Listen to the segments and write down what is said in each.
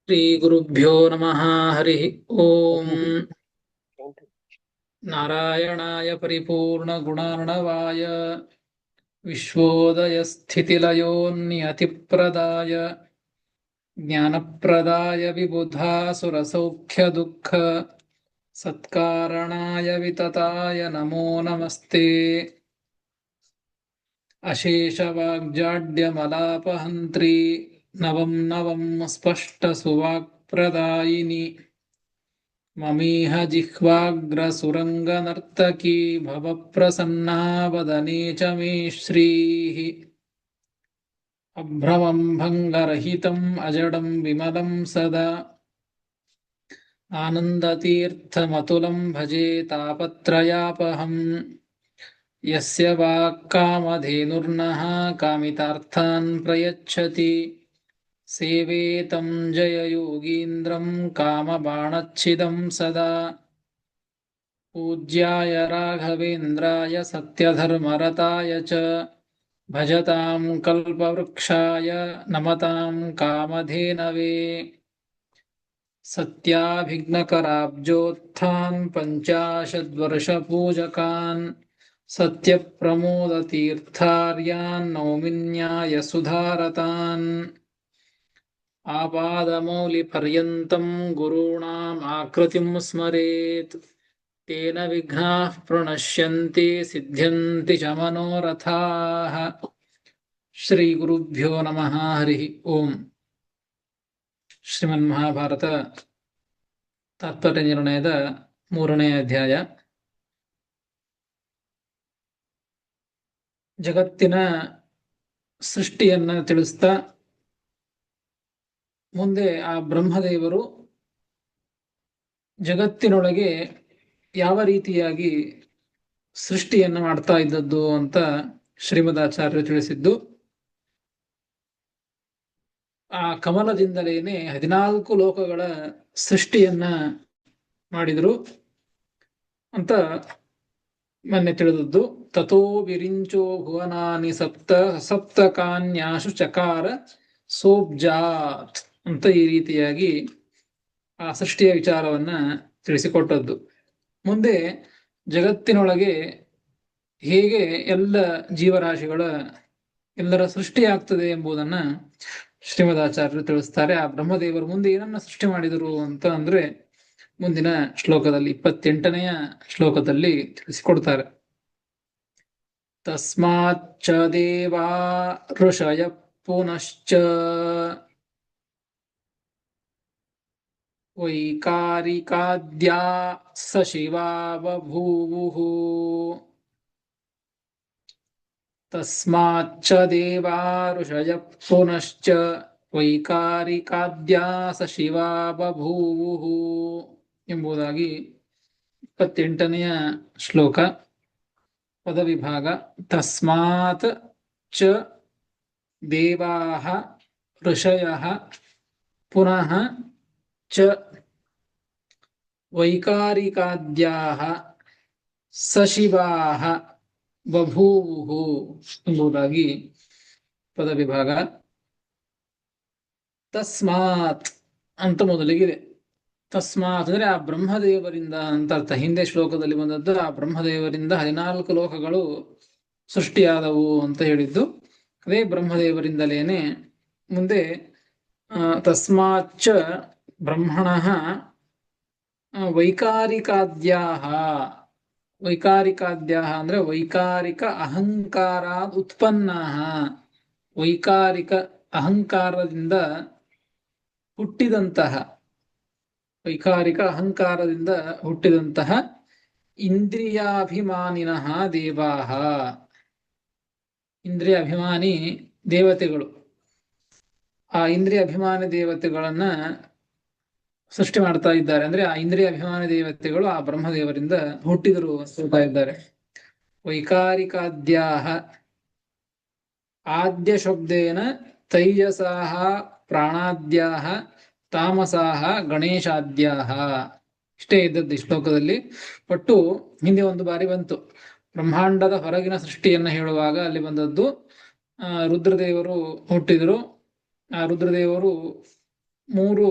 ಶ್ರೀಗುರುಭ್ಯೋ ನಮಃ ಹರಿ ಓಂ. ನಾರಾಯಣಾಯ ಪರಿಪೂರ್ಣಗುಣಾರ್ಣವಾಯ ವಿಶ್ವೋದಯಸ್ಥಿತಿಲಯೋನ್ನಿಯತಿಪ್ರದಾಯ ಜ್ಞಾನಪ್ರದಾಯ ವಿಬುಧಾಸುರಸೌಖ್ಯದುಃಖ ಸತ್ಕಾರಣಾಯ ವಿತತಾಯ ನಮೋ ನಮಸ್ತೆ. ಅಶೇಷವಾಗ್ಜಾಡ್ಯಮಲಾಪಹಂತ್ರಿ ನವಂ ನವಂ ಸ್ಪಷ್ಟಸುವಾಕ್ಪ್ರದಾಯಿನಿ ಮಮೀಹ ಜಿಹ್ವಾಗ್ರಸುರಂಗನರ್ತಕೀ ಭವಪ್ರಸನ್ನಾ ವದನೆ ಚ ಮೇ ಶ್ರೀಃ. ಅಭ್ರಮಂ ಭಂಗರಹಿತಂ ಅಜಡಂ ವಿಮಲಂ ಸದಾ ಆನಂದತೀರ್ಥಮತುಲಂ ಭಜೆ ತಾಪತ್ರಯಾಪಹಂ. ಯಸ್ಯ ವಾಕ್ಕಾಮಧೇನುರ್ನಃ ಕಾಮಿತಾರ್ಥಾನ್ ಪ್ರಯಚ್ಛತಿ ಸೇವೇತಂ ಜಯಯೋಗೀಂದ್ರಂ ಕಾಮಬಾಣಚ್ಛಿದಂ ಸದಾ. ಪೂಜ್ಯಾಯ ರಾಘವೇಂದ್ರಾಯ ಸತ್ಯಧರ್ಮರತಾಯ ಚ ಭಜತಾಂ ಕಲ್ಪವೃಕ್ಷಾಯ ನಮತಾಂ ಕಾಮಧೇನವೇ. ಸತ್ಯಾಭಿಘ್ನಕರಾಬ್ಜೋತ್ಥಾನ್ ಪಂಚಾಶದ್ವರ್ಷಪೂಜಕಾನ್ ಸತ್ಯಪ್ರಮೋದತೀರ್ಥಾರ್ಯಾನ್ ನೌಮಿನ್ಯಾಯ ಸುಧಾರತಾನ್. ಆಪಾದಮೌಲಿಪರ್ಯಂತಂ ಗುರುಣಾಂ ಆಕೃತಿಂ ಸ್ಮರೇತ್ ತೇನ ವಿಘ್ನಾಃ ಪ್ರಣಶ್ಯಂತಿ ಸಿದ್ಧ್ಯಂತಿ ಚ ಮನೋರಥಾಃ. ಶ್ರೀ ಗುರುಭ್ಯೋ ನಮಃ ಹರಿ ಓಂ. ಶ್ರೀಮನ್ಮಹಾಭಾರತ ತಾತ್ಪರ್ಯ ನಿರ್ಣಯದ 3ನೇ ಅಧ್ಯಾಯ. ಜಗತ್ತಿನ ಸೃಷ್ಟಿಯನ್ನ ತಿಳಿಸ್ತಾ ಮುಂದೆ ಆ ಬ್ರಹ್ಮದೇವರು ಜಗತ್ತಿನೊಳಗೆ ಯಾವ ರೀತಿಯಾಗಿ ಸೃಷ್ಟಿಯನ್ನ ಮಾಡ್ತಾ ಇದ್ದದ್ದು ಅಂತ ಶ್ರೀಮದಾಚಾರ್ಯರು ತಿಳಿಸಿದ್ದು. ಆ ಕಮಲದಿಂದಲೇನೆ 14 ಲೋಕಗಳ ಸೃಷ್ಟಿಯನ್ನ ಮಾಡಿದ್ರು ಅಂತ ಮೊನ್ನೆ ತಿಳಿದದ್ದು. ತಥೋ ವಿರಿಂಚೋ ಭುವನಾನಿ ಸಪ್ತ ಸಪ್ತಕಾನ್ಯಾಶು ಚಕಾರ ಸೋಬ್ಜಾತ್ ಅಂತ ಈ ರೀತಿಯಾಗಿ ಆ ಸೃಷ್ಟಿಯ ವಿಚಾರವನ್ನ ತಿಳಿಸಿಕೊಟ್ಟದ್ದು. ಮುಂದೆ ಜಗತ್ತಿನೊಳಗೆ ಹೇಗೆ ಎಲ್ಲ ಜೀವರಾಶಿಗಳ ಎಲ್ಲರ ಸೃಷ್ಟಿಯಾಗ್ತದೆ ಎಂಬುದನ್ನ ಶ್ರೀಮದಾಚಾರ್ಯರು ತಿಳಿಸ್ತಾರೆ. ಆ ಬ್ರಹ್ಮದೇವರು ಮುಂದೆ ಏನನ್ನ ಸೃಷ್ಟಿ ಮಾಡಿದರು ಅಂತ ಅಂದ್ರೆ ಮುಂದಿನ ಶ್ಲೋಕದಲ್ಲಿ 28ನೇ ಶ್ಲೋಕದಲ್ಲಿ ತಿಳಿಸಿಕೊಡ್ತಾರೆ. ತಸ್ಮಾಚ್ಚ ದೇವಾ ಋಷಯ ಪುನಶ್ಚ ವೈಕಾರಿಕಾದ್ಯಾ ಸಶಿವಾ ಬಭೂವುಃ. ತಸ್ಮಾಚ್ಚ ದೇವಾ ಋಷಯ ಪುನಶ್ಚ ವೈಕಾರಿಕಾದ್ಯಾ ಸಶಿವಾ ಬಭೂವುಃ ಎಂಬುದಾಗಿ 28ನೇ ಶ್ಲೋಕ ಪದವಿಭಾಗ. ತಸ್ಮಾತ್ ಚ ದೇವಾಃ ಋಷಯಃ ಪುನಃ ಚ ವೈಕಾರಿಕಾದ್ಯಾಃ ಸಶಿವಾಃ ಬಭೂವುಃ ಎಂಬುದಾಗಿ ಪದವಿಭಾಗ. ತಸ್ಮಾತ್ ಅಂತ ಮೊದಲಿಗಿದೆ. ತಸ್ಮಾತ್ ಅಂದ್ರೆ ಆ ಬ್ರಹ್ಮದೇವರಿಂದ ಅಂತ ಅರ್ಥ. ಹಿಂದೆ ಶ್ಲೋಕದಲ್ಲಿ ಬಂದದ್ದು ಆ ಬ್ರಹ್ಮದೇವರಿಂದ 14 ಲೋಕಗಳು ಸೃಷ್ಟಿಯಾದವು ಅಂತ ಹೇಳಿದ್ದು. ಅದೇ ಬ್ರಹ್ಮದೇವರಿಂದಲೇನೆ ಮುಂದೆ ತಸ್ಮಾಚ್ಚ ಬ್ರಹ್ಮಣಃ ವೈಕಾರಿಕಾದ್ಯಾಹ. ವೈಕಾರಿಕಾದ್ಯಾಹ ಅಂದ್ರೆ ವೈಕಾರಿಕ ಅಹಂಕಾರಾದ್ ಉತ್ಪನ್ನಾಹ. ವೈಕಾರಿಕ ಅಹಂಕಾರದಿಂದ ಹುಟ್ಟಿದಂತಹ ವೈಕಾರಿಕ ಅಹಂಕಾರದಿಂದ ಹುಟ್ಟಿದಂತಹ ಇಂದ್ರಿಯಾಭಿಮಾನಿನಃ ದೇವಾಹ. ಇಂದ್ರಿಯ ಅಭಿಮಾನಿ ದೇವತೆಗಳು. ಆ ಇಂದ್ರಿಯ ಅಭಿಮಾನಿ ದೇವತೆಗಳನ್ನ ಸೃಷ್ಟಿ ಮಾಡ್ತಾ ಇದ್ದಾರೆ. ಅಂದ್ರೆ ಆ ಇಂದ್ರಿಯ ಅಭಿಮಾನಿ ದೇವತೆಗಳು ಆ ಬ್ರಹ್ಮದೇವರಿಂದ ಹುಟ್ಟಿದರು ಅಂತ ಇದ್ದಾರೆ. ವೈಕಾರಿಕಾದ್ಯಾಹ ಆದ್ಯ ಶಬ್ದೇನ ತೈಜಸಾಹ ಪ್ರಾಣಾದ್ಯಾಹ ತಾಮಸಾಹ ಗಣೇಶಾದ್ಯಾಹ. ಇಷ್ಟೇ ಇದ್ದದ್ದು ಈ ಶ್ಲೋಕದಲ್ಲಿ. ಒಟ್ಟು ಹಿಂದೆ ಒಂದು ಬಾರಿ ಬಂತು. ಬ್ರಹ್ಮಾಂಡದ ಹೊರಗಿನ ಸೃಷ್ಟಿಯನ್ನ ಹೇಳುವಾಗ ಅಲ್ಲಿ ಬಂದದ್ದು ರುದ್ರದೇವರು ಹುಟ್ಟಿದ್ರು. ಆ ರುದ್ರದೇವರು ಮೂರು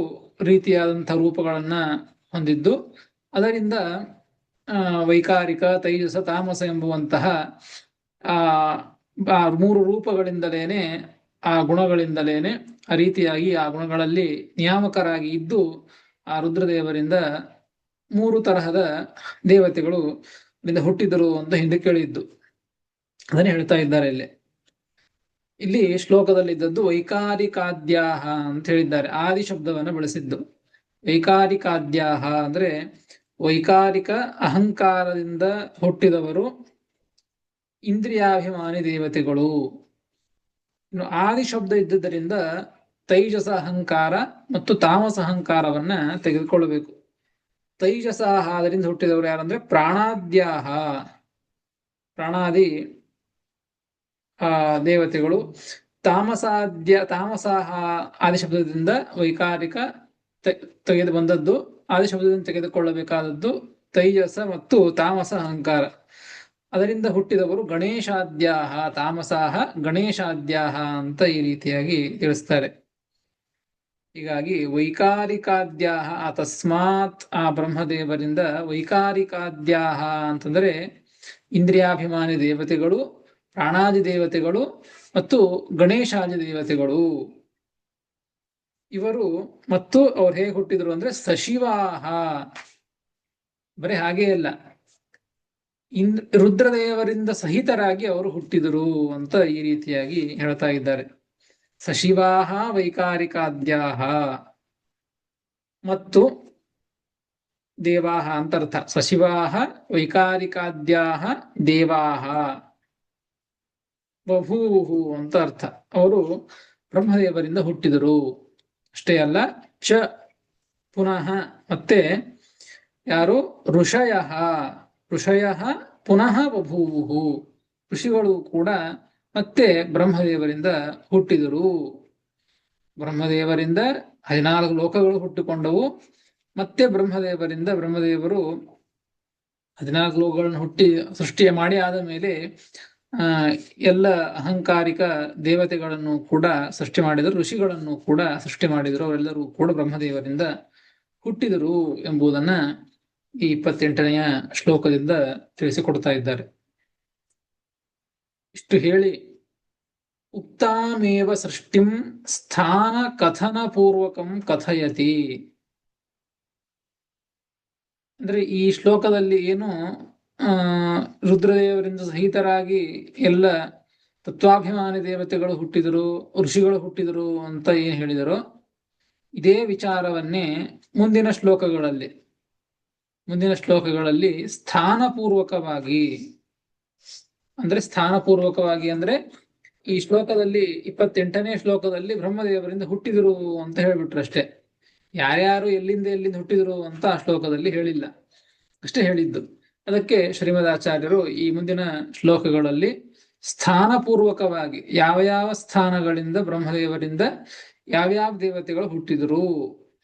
ರೀತಿಯಾದಂತಹ ರೂಪಗಳನ್ನ ಹೊಂದಿದ್ದು, ಅದರಿಂದ ವೈಕಾರಿಕ, ತೈಜಸ, ತಾಮಸ ಎಂಬುವಂತಹ ಆ ಮೂರು ರೂಪಗಳಿಂದಲೇನೆ, ಆ ಗುಣಗಳಿಂದಲೇನೆ ಆ ರೀತಿಯಾಗಿ ಆ ಗುಣಗಳಲ್ಲಿ ನಿಯಾಮಕರಾಗಿ ಇದ್ದು ಆ ರುದ್ರದೇವರಿಂದ ಮೂರು ತರಹದ ದೇವತೆಗಳು ಹುಟ್ಟಿದರು ಅಂತ ಹಿಂದೆ ಕೇಳಿದ್ದು. ಅದನ್ನೇ ಹೇಳ್ತಾ ಇದ್ದಾರೆ ಇಲ್ಲಿ. ಇಲ್ಲಿ ಶ್ಲೋಕದಲ್ಲಿದ್ದದ್ದು ವೈಕಾರಿಕಾದ್ಯಾಹ ಅಂತ ಹೇಳಿದ್ದಾರೆ. ಆದಿ ಶಬ್ದವನ್ನು ಬಳಸಿದ್ದು. ವೈಕಾರಿಕಾದ್ಯಾಹ ಅಂದ್ರೆ ವೈಕಾರಿಕ ಅಹಂಕಾರದಿಂದ ಹುಟ್ಟಿದವರು ಇಂದ್ರಿಯಾಭಿಮಾನಿ ದೇವತೆಗಳು. ಇನ್ನು ಆದಿ ಶಬ್ದ ಇದ್ದುದರಿಂದ ತೈಜಸ ಅಹಂಕಾರ ಮತ್ತು ತಾಮಸ ಅಹಂಕಾರವನ್ನ ತೆಗೆದುಕೊಳ್ಳಬೇಕು. ತೈಜಸ ಅದರಿಂದ ಹುಟ್ಟಿದವರು ಯಾರಂದ್ರೆ ಪ್ರಾಣಾದ್ಯಾಹ, ಪ್ರಾಣಾದಿ ದೇವತೆಗಳು. ತಾಮಸಾಹ ಆದಿ ಶಬ್ದದಿಂದ ವೈಕಾರಿಕ ತೆಗೆದು ಬಂದದ್ದು, ಆದಿ ಶಬ್ದದಿಂದ ತೆಗೆದುಕೊಳ್ಳಬೇಕಾದದ್ದು ತೈಜಸ ಮತ್ತು ತಾಮಸ ಅಹಂಕಾರ. ಅದರಿಂದ ಹುಟ್ಟಿದವರು ಗಣೇಶಾದ್ಯಾಹ, ತಾಮಸಾಹ ಗಣೇಶಾದ್ಯಾಹ ಅಂತ ಈ ರೀತಿಯಾಗಿ ತಿಳಿಸ್ತಾರೆ. ಹೀಗಾಗಿ ವೈಕಾರಿಕಾದ್ಯಾಹ, ತಸ್ಮಾತ್ ಆ ಬ್ರಹ್ಮದೇವರಿಂದ ವೈಕಾರಿಕಾದ್ಯಾಹ ಅಂತಂದ್ರೆ ಇಂದ್ರಿಯಾಭಿಮಾನಿ ದೇವತೆಗಳು, ಪ್ರಾಣಾದಿ ದೇವತೆಗಳು ಮತ್ತು ಗಣೇಶಾದಿ ದೇವತೆಗಳು ಇವರು. ಮತ್ತು ಅವ್ರು ಹೇಗೆ ಹುಟ್ಟಿದ್ರು ಅಂದ್ರೆ ಸಶಿವಾಹ, ಬರೀ ಹಾಗೇ ಅಲ್ಲ, ರುದ್ರದೇವರಿಂದ ಸಹಿತರಾಗಿ ಅವರು ಹುಟ್ಟಿದರು ಅಂತ ಈ ರೀತಿಯಾಗಿ ಹೇಳ್ತಾ ಇದ್ದಾರೆ. ಸಶಿವಾಹ ವೈಕಾರಿಕಾದ್ಯಾಹ ಮತ್ತು ದೇವಾಹ ಅಂತ ಅರ್ಥ. ಸಶಿವಾಹ ವೈಕಾರಿಕಾದ್ಯಾಹ ದೇವಾಹ ಬಭೂವು ಅಂತ ಅರ್ಥ. ಅವರು ಬ್ರಹ್ಮದೇವರಿಂದ ಹುಟ್ಟಿದರು. ಅಷ್ಟೇ ಅಲ್ಲ, ಚ ಪುನಃ ಮತ್ತೆ ಯಾರು ಋಷಯ ಪುನಃ ಬಭೂವು, ಋಷಿಗಳು ಕೂಡ ಮತ್ತೆ ಬ್ರಹ್ಮದೇವರಿಂದ ಹುಟ್ಟಿದರು. ಬ್ರಹ್ಮದೇವರಿಂದ 14 ಲೋಕಗಳು ಹುಟ್ಟಿಕೊಂಡವು. ಮತ್ತೆ ಬ್ರಹ್ಮದೇವರು 14 ಲೋಕಗಳನ್ನು ಸೃಷ್ಟಿಯ ಮಾಡಿ ಆದ ಮೇಲೆ ಎಲ್ಲ ಅಹಂಕಾರಿಕ ದೇವತೆಗಳನ್ನು ಕೂಡ ಸೃಷ್ಟಿ ಮಾಡಿದರು, ಋಷಿಗಳನ್ನು ಕೂಡ ಸೃಷ್ಟಿ ಮಾಡಿದರು. ಅವರೆಲ್ಲರೂ ಕೂಡ ಬ್ರಹ್ಮದೇವರಿಂದ ಹುಟ್ಟಿದರು ಎಂಬುದನ್ನ ಈ 28ನೆಯ ಶ್ಲೋಕದಿಂದ ತಿಳಿಸಿಕೊಡ್ತಾ ಇದ್ದಾರೆ. ಇಷ್ಟು ಹೇಳಿ ಉಕ್ತಾಮೇವ ಸೃಷ್ಟಿಂ ಸ್ಥಾನ ಕಥನ ಪೂರ್ವಕಂ ಕಥಯತಿ. ಅಂದ್ರೆ ಈ ಶ್ಲೋಕದಲ್ಲಿ ಏನು ರುದ್ರದೇವರಿಂದ ಸಹಿತರಾಗಿ ಎಲ್ಲ ತತ್ವಾಭಿಮಾನಿ ದೇವತೆಗಳು ಹುಟ್ಟಿದರು, ಋಷಿಗಳು ಹುಟ್ಟಿದರು ಅಂತ ಏನ್ ಹೇಳಿದರೋ, ಇದೇ ವಿಚಾರವನ್ನೇ ಮುಂದಿನ ಶ್ಲೋಕಗಳಲ್ಲಿ ಸ್ಥಾನಪೂರ್ವಕವಾಗಿ ಅಂದ್ರೆ ಈ ಶ್ಲೋಕದಲ್ಲಿ 28ನೇ ಶ್ಲೋಕದಲ್ಲಿ ಬ್ರಹ್ಮದೇವರಿಂದ ಹುಟ್ಟಿದರು ಅಂತ ಹೇಳ್ಬಿಟ್ರು ಅಷ್ಟೇ. ಯಾರ್ಯಾರು ಎಲ್ಲಿಂದ ಹುಟ್ಟಿದರು ಅಂತ ಆ ಶ್ಲೋಕದಲ್ಲಿ ಹೇಳಿಲ್ಲ, ಅಷ್ಟೇ ಹೇಳಿದ್ದು. ಅದಕ್ಕೆ ಶ್ರೀಮದಾಚಾರ್ಯರು ಈ ಮುಂದಿನ ಶ್ಲೋಕಗಳಲ್ಲಿ ಸ್ಥಾನಪೂರ್ವಕವಾಗಿ ಯಾವ ಸ್ಥಾನಗಳಿಂದ ಬ್ರಹ್ಮದೇವರಿಂದ ಯಾವ್ಯಾವ ದೇವತೆಗಳು ಹುಟ್ಟಿದರು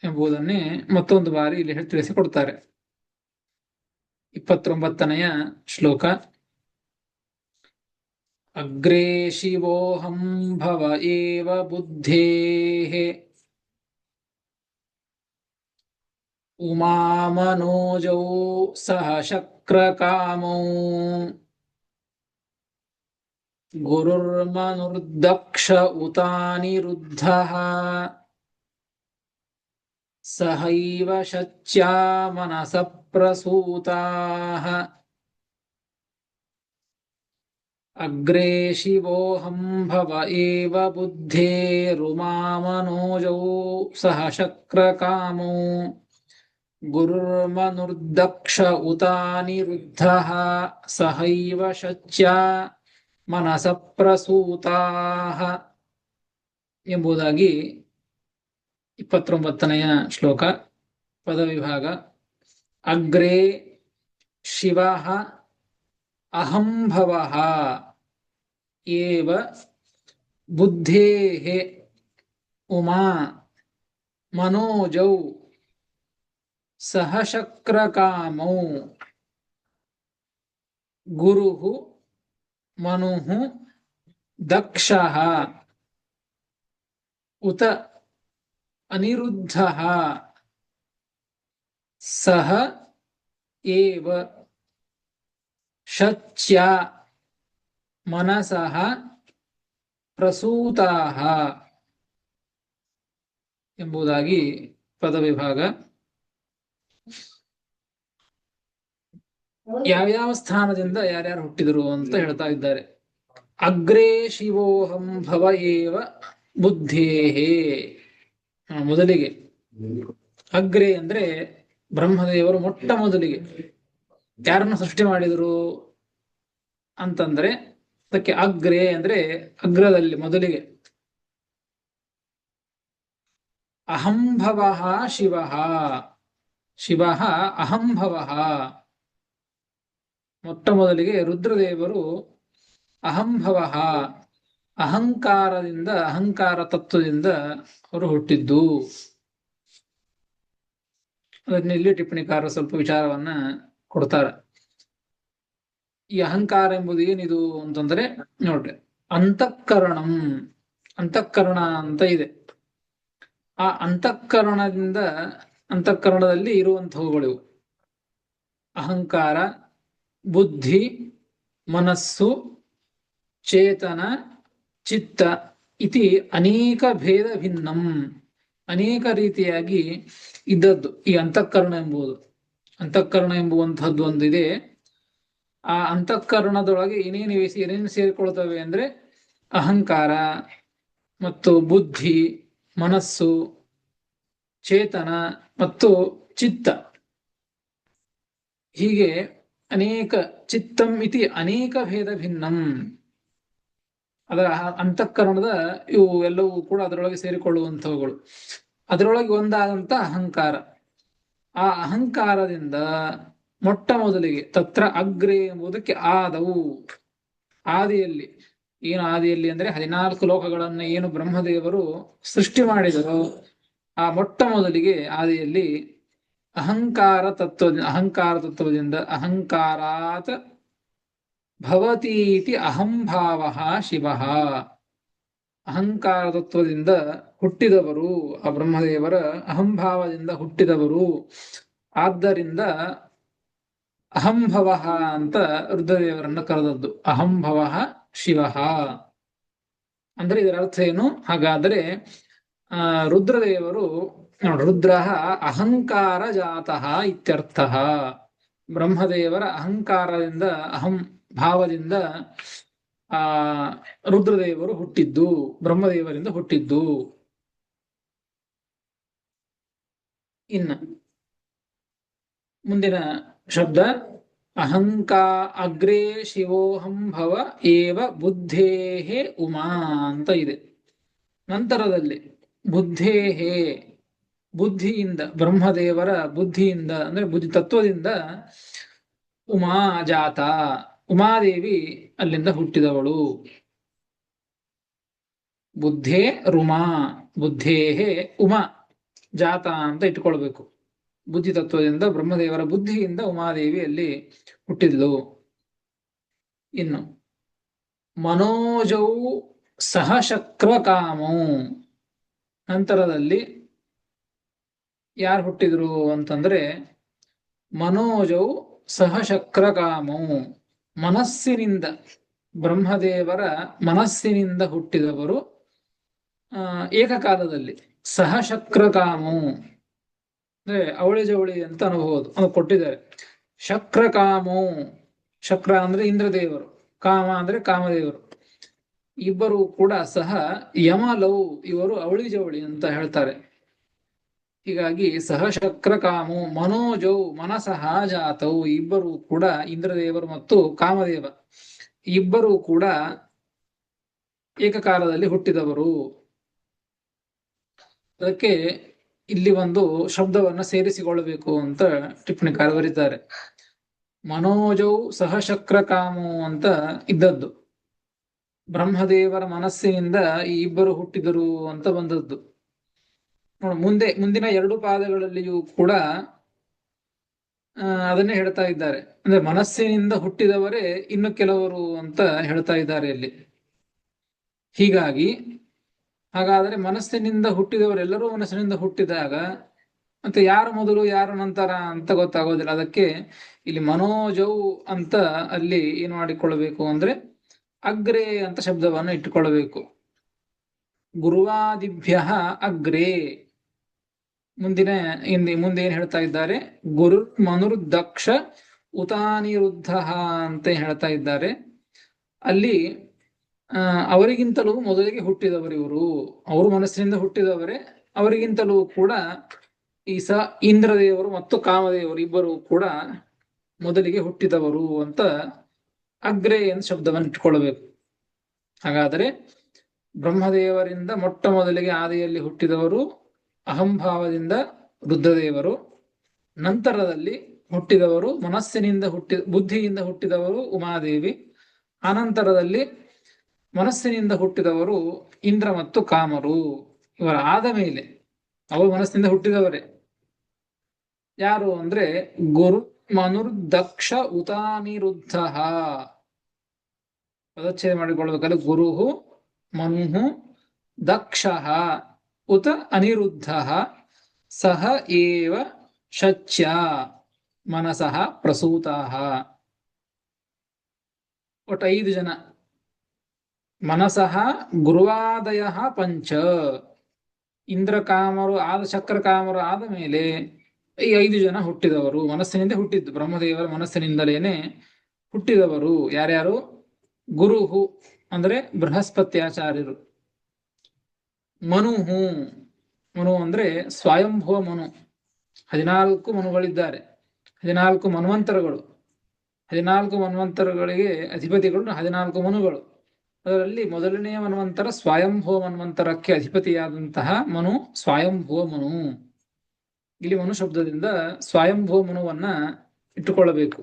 ಎಂಬುದನ್ನೇ ಮತ್ತೊಂದು ಬಾರಿ ಇಲ್ಲಿ ತಿಳಿಸಿಕೊಡ್ತಾರೆ. 29ನೆಯ ಶ್ಲೋಕ. ಅಗ್ರೇ ಶಿವೋಹಂ ಭವ ಏವ ಬುದ್ಧೇಃ ಉಮಾಮನೋಜೌ ಸಹ ಶಕ್ರಕಾಮೌ ಗುರುರ್ಮನುರ್ದಕ್ಷ ಉತಾನಿರುದ್ಧಃ ಸಹೈವ ಶಚ್ಯಾ ಮನಸಃ ಪ್ರಸೂತಾಃ. ಅಗ್ರೇ ಶಿವೋಹಂ ಭವ ಏವ ಬುದ್ಧೇರುಮಾಮನೋಜೌ ಸಹ ಶಕ್ರಕಾಮೌ ಗುರುರ್ಮನುರ್ದಕ್ಷ ಉತಾನಿರುದ್ಧಃ ಸಹೈವ ಶಚ್ಯಾ ಮನಸಃ ಪ್ರಸೂತಾಃ ಎಂಬುದಾಗಿ 29ನೆಯ ಶ್ಲೋಕ. ಪದವಿಭಾಗ. ಅಗ್ರೇ ಶಿವಃ ಅಹಂ ಭವಃ ಏವ ಬುದ್ಧೇಃ ಉಮಾ ಮನೋಜೌ ಸಹ ಶಕ್ರಕಾಮೌ ಗುರುಃ ಮನುಃ ದಕ್ಷಃ ಉತ ಅನಿರುದ್ಧ ಸಹ ಏವ ಶಚ್ಯ ಮನಸಃ ಪ್ರಸೂತಾಃ ಎಂಬುದಾಗಿ ಪದವಿಭಾಗ. ಯಾವ್ಯಾವ ಸ್ಥಾನದಿಂದ ಯಾರ್ಯಾರು ಹುಟ್ಟಿದರು ಅಂತ ಹೇಳ್ತಾ ಇದ್ದಾರೆ. ಅಗ್ರೇ ಶಿವೋಹಂ ಭವ ಏವ ಬುದ್ಧೇಹೇ. ಮೊದಲಿಗೆ ಅಗ್ರೇ ಅಂದ್ರೆ ಬ್ರಹ್ಮದೇವರು ಮೊಟ್ಟ ಮೊದಲಿಗೆ ಯಾರನ್ನು ಸೃಷ್ಟಿ ಮಾಡಿದರು ಅಂತಂದ್ರೆ ಅದಕ್ಕೆ ಅಗ್ರೇ ಅಂದ್ರೆ ಅಗ್ರದಲ್ಲಿ ಮೊದಲಿಗೆ. ಅಹಂಭವ ಶಿವ ಶಿವ ಅಹಂಭವ. ಮೊಟ್ಟ ಮೊದಲಿಗೆ ರುದ್ರದೇವರು ಅಹಂಭವ ಅಹಂಕಾರದಿಂದ ಅಹಂಕಾರ ತತ್ವದಿಂದ ಅವರು ಹುಟ್ಟಿದ್ದು. ಅದನ್ನಿಲ್ಲಿ ಟಿಪ್ಪಣಿಕಾರ ಸ್ವಲ್ಪ ವಿಚಾರವನ್ನ ಕೊಡ್ತಾರೆ. ಈ ಅಹಂಕಾರ ಎಂಬುದು ಏನಿದು ಅಂತಂದ್ರೆ ನೋಡ್ರಿ, ಅಂತಃಕರಣಂ, ಅಂತಃಕರಣ ಅಂತ ಇದೆ. ಆ ಅಂತಃಕರಣದಲ್ಲಿ ಇರುವಂತಹವುಗಳು ಅಹಂಕಾರ, ಬುದ್ಧಿ, ಮನಸ್ಸು, ಚೇತನ, ಚಿತ್ತ ಇತಿ ಅನೇಕ ಭೇದ ಭಿನ್ನಂ, ಅನೇಕ ರೀತಿಯಾಗಿ ಇದ್ದದ್ದು ಈ ಅಂತಃಕರಣ ಎಂಬುದು. ಅಂತಃಕರಣ ಎಂಬುವಂತಹದ್ದು ಒಂದಿದೆ. ಆ ಅಂತಃಕರಣದೊಳಗೆ ಏನೇನು ಸೇರಿಕೊಳ್ತವೆ ಅಂದ್ರೆ ಅಹಂಕಾರ ಮತ್ತು ಬುದ್ಧಿ, ಮನಸ್ಸು, ಚೇತನ ಮತ್ತು ಚಿತ್ತ. ಹೀಗೆ ಅನೇಕ ಚಿತ್ತಂ ಇತಿ ಅನೇಕ ಭೇದ ಭಿನ್ನಂ. ಅದರ ಅಂತಃಕರಣದ ಇವು ಎಲ್ಲವೂ ಕೂಡ ಅದರೊಳಗೆ ಸೇರಿಕೊಳ್ಳುವಂಥವುಗಳು. ಅದರೊಳಗೆ ಒಂದಾದಂತ ಅಹಂಕಾರ. ಆ ಅಹಂಕಾರದಿಂದ ಮೊಟ್ಟ ಮೊದಲಿಗೆ ತತ್ರ ಅಗ್ರೆ ಎಂಬುದಕ್ಕೆ ಆದವು. ಆದಿಯಲ್ಲಿ ಏನು ಆದಿಯಲ್ಲಿ ಅಂದ್ರೆ 14 ಲೋಕಗಳನ್ನ ಏನು ಬ್ರಹ್ಮದೇವರು ಸೃಷ್ಟಿ ಮಾಡಿದರು, ಆ ಮೊಟ್ಟ ಮೊದಲಿಗೆ ಆದಿಯಲ್ಲಿ ಅಹಂಕಾರ ತತ್ವದಿಂದ ಅಹಂಕಾರಾತ್ ಭವತೀತಿ ಅಹಂಭಾವ ಶಿವ. ಅಹಂಕಾರ ತತ್ವದಿಂದ ಹುಟ್ಟಿದವರು ಆ ಬ್ರಹ್ಮದೇವರ ಅಹಂಭಾವದಿಂದ ಹುಟ್ಟಿದವರು. ಆದ್ದರಿಂದ ಅಹಂಭವ ಅಂತ ರುದ್ರದೇವರನ್ನ ಕರೆದದ್ದು. ಅಹಂಭವ ಶಿವ ಅಂದ್ರೆ ಇದರ ಅರ್ಥ ಏನು? ಹಾಗಾದರೆ ರುದ್ರದೇವರು ರುದ್ರ ಅಹಂಕಾರ ಜಾತಃ ಇತ್ಯರ್ಥ. ಬ್ರಹ್ಮದೇವರ ಅಹಂಕಾರದಿಂದ ಅಹಂ ಭಾವದಿಂದ ರುದ್ರದೇವರು ಹುಟ್ಟಿದ್ದು, ಬ್ರಹ್ಮದೇವರಿಂದ ಹುಟ್ಟಿದ್ದು. ಇನ್ನು ಮುಂದಿನ ಶಬ್ದ ಅಗ್ರೇ ಶಿವೋಹಂ ಭವ ಏವ ಬುದ್ಧೇಹೇ ಉಮಾ ಅಂತ ಇದೆ. ನಂತರದಲ್ಲಿ ಬುದ್ಧೇಹೇ, ಬುದ್ಧಿಯಿಂದ, ಬ್ರಹ್ಮದೇವರ ಬುದ್ಧಿಯಿಂದ ಅಂದ್ರೆ ಬುದ್ಧಿ ತತ್ವದಿಂದ ಉಮಾ ಜಾತ, ಉಮಾದೇವಿ ಅಲ್ಲಿಂದ ಹುಟ್ಟಿದವಳು. ಬುದ್ಧೇ ರುಮಾ, ಬುದ್ಧೇಹೇ ಉಮಾ ಜಾತ ಅಂತ ಇಟ್ಕೊಳ್ಬೇಕು. ಬುದ್ಧಿ ತತ್ವದಿಂದ ಬ್ರಹ್ಮದೇವರ ಬುದ್ಧಿಯಿಂದ ಉಮಾದೇವಿ ಅಲ್ಲಿ ಹುಟ್ಟಿದ್ಲು. ಇನ್ನು ಮನೋಜೌ ಸಹಶಕ್ರ ಕಾಮೋ, ನಂತರದಲ್ಲಿ ಯಾರು ಹುಟ್ಟಿದ್ರು ಅಂತಂದ್ರೆ ಮನೋಜೌ ಸಹಶಕ್ರ ಕಾಮೋ, ಮನಸ್ಸಿನಿಂದ, ಬ್ರಹ್ಮದೇವರ ಮನಸ್ಸಿನಿಂದ ಹುಟ್ಟಿದವರು ಏಕಕಾಲದಲ್ಲಿ. ಸಹಶಕ್ರ ಕಾಮೋ ಅಂದ್ರೆ ಅವಳಿ ಜವಳಿ ಅಂತ ಅನ್ಬಹುದು, ಅದು ಕೊಟ್ಟಿದ್ದಾರೆ. ಶಕ್ರ ಕಾಮೋ, ಶಕ್ರ ಅಂದ್ರೆ ಇಂದ್ರದೇವರು, ಕಾಮ ಅಂದ್ರೆ ಕಾಮದೇವರು. ಇಬ್ಬರು ಕೂಡ ಸಹ ಯಮಲೌ, ಇವರು ಅವಳಿ ಜವಳಿ ಅಂತ ಹೇಳ್ತಾರೆ. ಹೀಗಾಗಿ ಸಹಶಕ್ರ ಕಾಮೋ ಮನೋಜೌ ಮನಸಃ ಜಾತೌ, ಇಬ್ಬರು ಕೂಡ ಇಂದ್ರದೇವರು ಮತ್ತು ಕಾಮದೇವ ಇಬ್ಬರು ಕೂಡ ಏಕಕಾಲದಲ್ಲಿ ಹುಟ್ಟಿದವರು. ಅದಕ್ಕೆ ಇಲ್ಲಿ ಒಂದು ಶಬ್ದವನ್ನ ಸೇರಿಸಿಕೊಳ್ಳಬೇಕು ಅಂತ ಟಿಪ್ಪಣಿಕಾರ ಬರೀತಾರೆ. ಮನೋಜೌ ಸಹಶಕ್ರ ಕಾಮೋ ಅಂತ ಇದ್ದದ್ದು ಬ್ರಹ್ಮದೇವರ ಮನಸ್ಸಿನಿಂದ ಈ ಇಬ್ಬರು ಹುಟ್ಟಿದರು ಅಂತ ಬಂದದ್ದು. ಮುಂದಿನ 2 ಪಾದಗಳಲ್ಲಿಯೂ ಕೂಡ ಅದನ್ನೇ ಹೇಳ್ತಾ ಇದ್ದಾರೆ. ಅಂದ್ರೆ ಮನಸ್ಸಿನಿಂದ ಹುಟ್ಟಿದವರೇ ಇನ್ನು ಕೆಲವರು ಅಂತ ಹೇಳ್ತಾ ಇದ್ದಾರೆ ಇಲ್ಲಿ. ಹೀಗಾಗಿ ಹಾಗಾದರೆ ಮನಸ್ಸಿನಿಂದ ಹುಟ್ಟಿದವರೆಲ್ಲರೂ ಮನಸ್ಸಿನಿಂದ ಹುಟ್ಟಿದಾಗ ಮತ್ತೆ ಯಾರು ಮೊದಲು ಯಾರು ನಂತರ ಅಂತ ಗೊತ್ತಾಗೋದಿಲ್ಲ. ಅದಕ್ಕೆ ಇಲ್ಲಿ ಮನೋಜೌ ಅಂತ ಅಲ್ಲಿ ಏನು ಮಾಡಿಕೊಳ್ಳಬೇಕು ಅಂದ್ರೆ ಅಗ್ರೇ ಅಂತ ಶಬ್ದವನ್ನು ಇಟ್ಟುಕೊಳ್ಳಬೇಕು. ಗುರುವಾದಿಭ್ಯ ಅಗ್ರೇ. ಮುಂದೆ ಏನ್ ಹೇಳ್ತಾ ಇದ್ದಾರೆ? ಗುರು ಮನುರ್ದಕ್ಷ ಉತಾನಿರುದ್ಧ ಅಂತ ಹೇಳ್ತಾ ಇದ್ದಾರೆ. ಅಲ್ಲಿ ಅವರಿಗಿಂತಲೂ ಮೊದಲಿಗೆ ಹುಟ್ಟಿದವರಿವರು, ಅವರು ಮನಸ್ಸಿನಿಂದ ಹುಟ್ಟಿದವರೇ. ಅವರಿಗಿಂತಲೂ ಕೂಡ ಈ ಇಂದ್ರದೇವರು ಮತ್ತು ಕಾಮದೇವರು ಇಬ್ಬರು ಕೂಡ ಮೊದಲಿಗೆ ಹುಟ್ಟಿದವರು ಅಂತ ಅಗ್ರೇ ಎಂದು ಶಬ್ದವನ್ನು ಇಟ್ಟುಕೊಳ್ಳಬೇಕು. ಹಾಗಾದರೆ ಬ್ರಹ್ಮದೇವರಿಂದ ಮೊಟ್ಟ ಮೊದಲಿಗೆ ಆದಿಯಲ್ಲಿ ಹುಟ್ಟಿದವರು ಅಹಂಭಾವದಿಂದ ರುದ್ರದೇವರು. ನಂತರದಲ್ಲಿ ಹುಟ್ಟಿದವರು ಬುದ್ಧಿಯಿಂದ ಹುಟ್ಟಿದವರು ಉಮಾದೇವಿ. ಅನಂತರದಲ್ಲಿ ಮನಸ್ಸಿನಿಂದ ಹುಟ್ಟಿದವರು ಇಂದ್ರ ಮತ್ತು ಕಾಮರು. ಇವರ ಆದ ಮೇಲೆ ಅವರು ಮನಸ್ಸಿನಿಂದ ಹುಟ್ಟಿದವರೇ. ಯಾರು ಅಂದ್ರೆ ಗುರು ಮನುರ್ದಕ್ಷ ಉತಾನಿರುದ್ಧ. ಪದಚ್ಛೇದ ಮಾಡಿಕೊಳ್ಳಬೇಕಲ್ಲ. ಗುರು ಮನು ದಕ್ಷ ಉತ ಅನಿರುದ್ಧ ಸಹ ಏವ ಶಚ್ಯ ಮನಸಃ ಪ್ರಸೂತಃ. ಒಟ್ಟು 5 ಜನ. ಮನಸಃ ಗುರುವಾದಯ ಪಂಚ. ಇಂದ್ರಕಾಮರು ಶಕ್ರಕಾಮರು ಆದ ಮೇಲೆ ಈ 5 ಜನ ಹುಟ್ಟಿದವರು. ಮನಸ್ಸಿನಿಂದ ಹುಟ್ಟಿದ್ದು, ಬ್ರಹ್ಮದೇವರ ಮನಸ್ಸಿನಿಂದಲೇನೆ ಹುಟ್ಟಿದವರು. ಯಾರ್ಯಾರು? ಗುರುಹು ಅಂದ್ರೆ ಬೃಹಸ್ಪತ್ಯಾಚಾರ್ಯರು. ಮನು ಅಂದ್ರೆ ಸ್ವಯಂಭುವ ಮನು. 14 ಮನುಗಳಿದ್ದಾರೆ, 14 ಮನ್ವಂತರಗಳು. 14 ಮನ್ವಂತರಗಳಿಗೆ ಅಧಿಪತಿಗಳು 14 ಮನುಗಳು. ಅದರಲ್ಲಿ ಮೊದಲನೆಯ ಮನ್ವಂತರ ಸ್ವಯಂಭುವ ಮನ್ವಂತರಕ್ಕೆ ಅಧಿಪತಿಯಾದಂತಹ ಮನು ಸ್ವಯಂಭುವ ಮನು. ಇಲ್ಲಿ ಮನು ಶಬ್ದದಿಂದ ಸ್ವಯಂಭುವ ಮನುವನ್ನ ಇಟ್ಟುಕೊಳ್ಳಬೇಕು.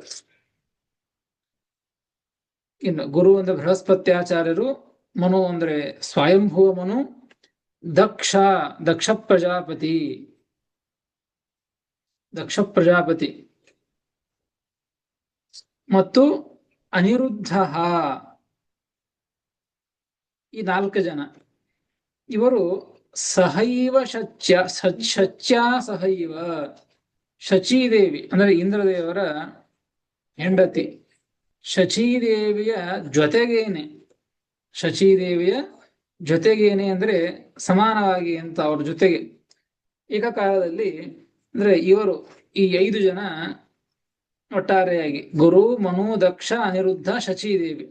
ಇನ್ನು ಗುರು ಅಂದ್ರೆ ಬೃಹಸ್ಪತ್ಯಾಚಾರ್ಯರು, ಮನು ಅಂದ್ರೆ ಸ್ವಯಂಭುವ ಮನು, ದಕ್ಷ ಪ್ರಜಾಪತಿ ಮತ್ತು ಅನಿರುದ್ಧ. ಈ 4 ಜನ ಇವರು ಸಹೈವ ಶಚ್ಯ ಸಹೈವ. ಶಚೀದೇವಿ ಅಂದ್ರೆ ಇಂದ್ರದೇವರ ಹೆಂಡತಿ. ಶಚೀದೇವಿಯ ಜೊತೆಗೇನೆ ಅಂದ್ರೆ ಸಮಾನವಾಗಿ ಅಂತ ಅವ್ರ ಜೊತೆಗೆ ಏಕಕಾಲದಲ್ಲಿ ಅಂದ್ರೆ ಇವರು ಈ 5 ಜನ ಒಟ್ಟಾರೆಯಾಗಿ ಗುರು ಮನು ದಕ್ಷ ಅನಿರುದ್ಧ ಶಚೀದೇವಿ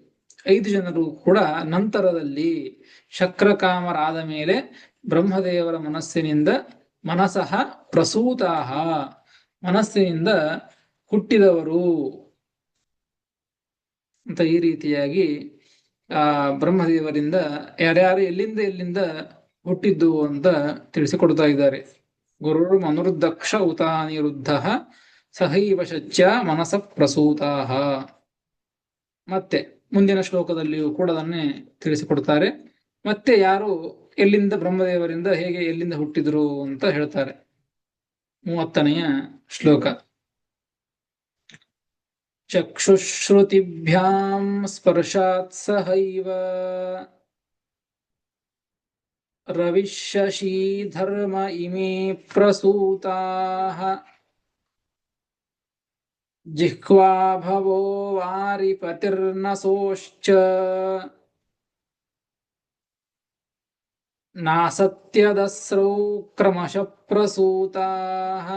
5 ಜನರು ಕೂಡ ನಂತರದಲ್ಲಿ ಶಕ್ರಕಾಮರಾದ ಮೇಲೆ ಬ್ರಹ್ಮದೇವರ ಮನಸಃ ಪ್ರಸೂತಾಹ ಮನಸ್ಸಿನಿಂದ ಹುಟ್ಟಿದವರು ಅಂತ ಈ ರೀತಿಯಾಗಿ ಬ್ರಹ್ಮದೇವರಿಂದ ಯಾರ್ಯಾರು ಎಲ್ಲಿಂದ ಹುಟ್ಟಿದ್ದು ಅಂತ ತಿಳಿಸಿಕೊಡ್ತಾ ಇದ್ದಾರೆ. ಗುರು ಮನುರ್ದಕ್ಷ ಉತಾನಿರುದ್ಧ ಸಹೈವ ಶಚ್ಯ ಮನಸ ಪ್ರಸೂತಾಹ. ಮತ್ತೆ ಮುಂದಿನ ಶ್ಲೋಕದಲ್ಲಿಯೂ ಕೂಡ ಅದನ್ನೇ ತಿಳಿಸಿಕೊಡ್ತಾರೆ. ಮತ್ತೆ ಯಾರು ಎಲ್ಲಿಂದ ಬ್ರಹ್ಮದೇವರಿಂದ ಎಲ್ಲಿಂದ ಹುಟ್ಟಿದ್ರು ಅಂತ ಹೇಳ್ತಾರೆ. 30ನೆಯ ಶ್ಲೋಕ. ಚಕ್ಷುಶ್ರುತಿಭ್ಯಾಂ ಸ್ಪರ್ಶಾತ್ ಸಹೈವ ರವಿಶಶೀಧರ್ಮ ಇಮೇ ಪ್ರಸೂತಾಃ ಜಿಹ್ವಾ ಭವೋ ವಾರಿಪತಿರ್ನಸೋಶ್ಚ ನಾಸತ್ಯದಸ್ರೌ ಕ್ರಮಶಃ ಪ್ರಸೂತಾಃ